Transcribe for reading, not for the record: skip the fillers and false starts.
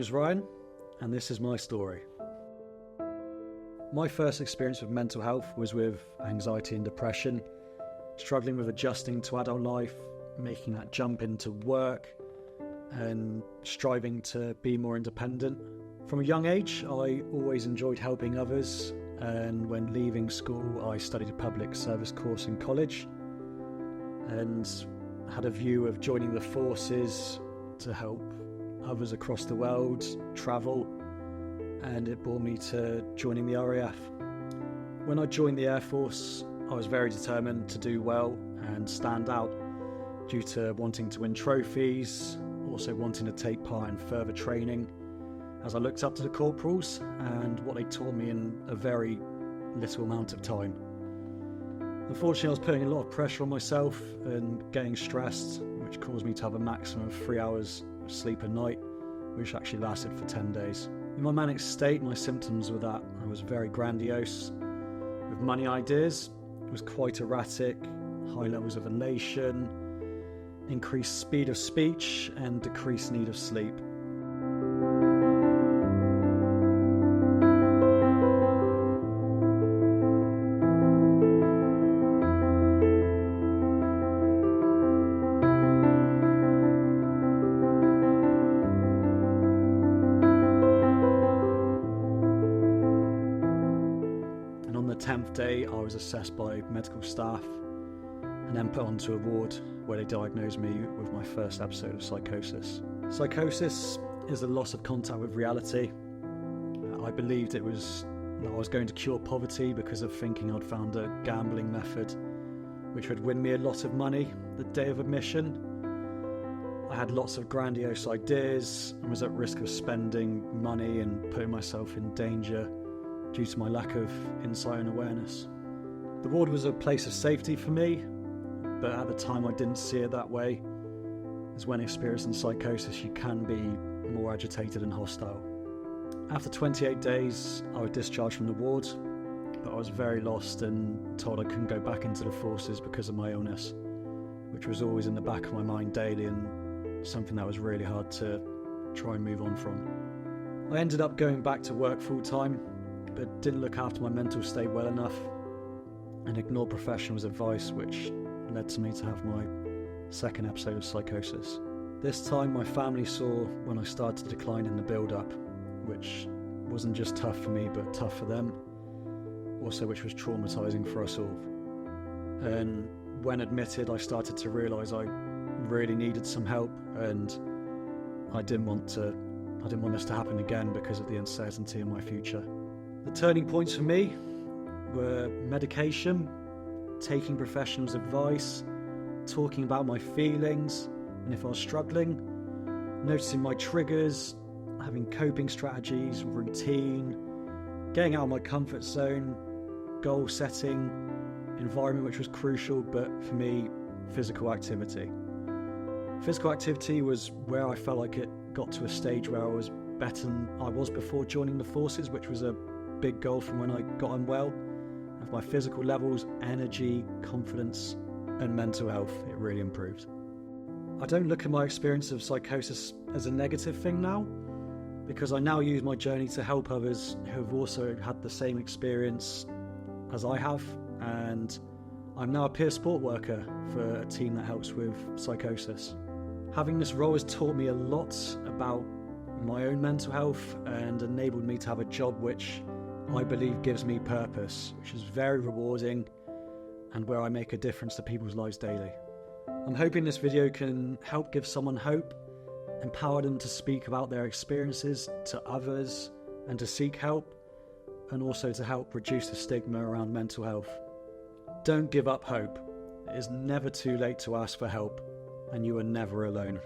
name's Ryan, and this is my story. My first experience with mental health was with anxiety and depression, struggling with adjusting to adult life, making that jump into work, and striving to be more independent. From a young age, I always enjoyed helping others, and when leaving school, I studied a public service course in college and had a view of joining the forces to help others across the world travel, and it brought me to joining the RAF. When I joined the Air Force, I was very determined to do well and stand out due to wanting to win trophies, also wanting to take part in further training, as I looked up to the corporals and what they taught me in a very little amount of time. Unfortunately, I was putting a lot of pressure on myself and getting stressed, which caused me to have a maximum of 3 hours of sleep a night, which actually lasted for 10 days. In my manic state, my symptoms were that I was very grandiose, with money ideas, was quite erratic, high levels of elation, increased speed of speech, and decreased need of sleep. And on the 10th day, I was assessed by medical staff and then put onto a ward where they diagnosed me with my first episode of psychosis. Psychosis is the loss of contact with reality. I believed I was going to cure poverty because of thinking I'd found a gambling method which would win me a lot of money the day of admission. I had lots of grandiose ideas and was at risk of spending money and putting myself in danger due to my lack of insight and awareness. The ward was a place of safety for me, but at the time I didn't see it that way, as when experiencing psychosis you can be more agitated and hostile. After 28 days I was discharged from the ward, but I was very lost and told I couldn't go back into the forces because of my illness, which was always in the back of my mind daily and something that was really hard to try and move on from. I ended up going back to work full time, but didn't look after my mental state well enough and ignored professionals' advice, which led to me to have my second episode of psychosis. This time my family saw when I started to decline in the build-up, which wasn't just tough for me but tough for them, also which was traumatising for us all. And when admitted, I started to realise I really needed some help, and I didn't want this to happen again because of the uncertainty in my future. The turning points for me were medication, taking professionals' advice, talking about my feelings, and if I was struggling, noticing my triggers, having coping strategies, routine, getting out of my comfort zone, goal setting, environment which was crucial, but for me, physical activity. Physical activity was where I felt like it got to a stage where I was better than I was before joining the forces, which was a big goal from when I got unwell. Of my physical levels, energy, confidence, and mental health, it really improved. I don't look at my experience of psychosis as a negative thing now, because I now use my journey to help others who have also had the same experience as I have, and I'm now a peer support worker for a team that helps with psychosis. Having this role has taught me a lot about my own mental health and enabled me to have a job which I believe gives me purpose, which is very rewarding and where I make a difference to people's lives daily. I'm hoping this video can help give someone hope, empower them to speak about their experiences to others and to seek help, and also to help reduce the stigma around mental health. Don't give up hope. It is never too late to ask for help, and you are never alone.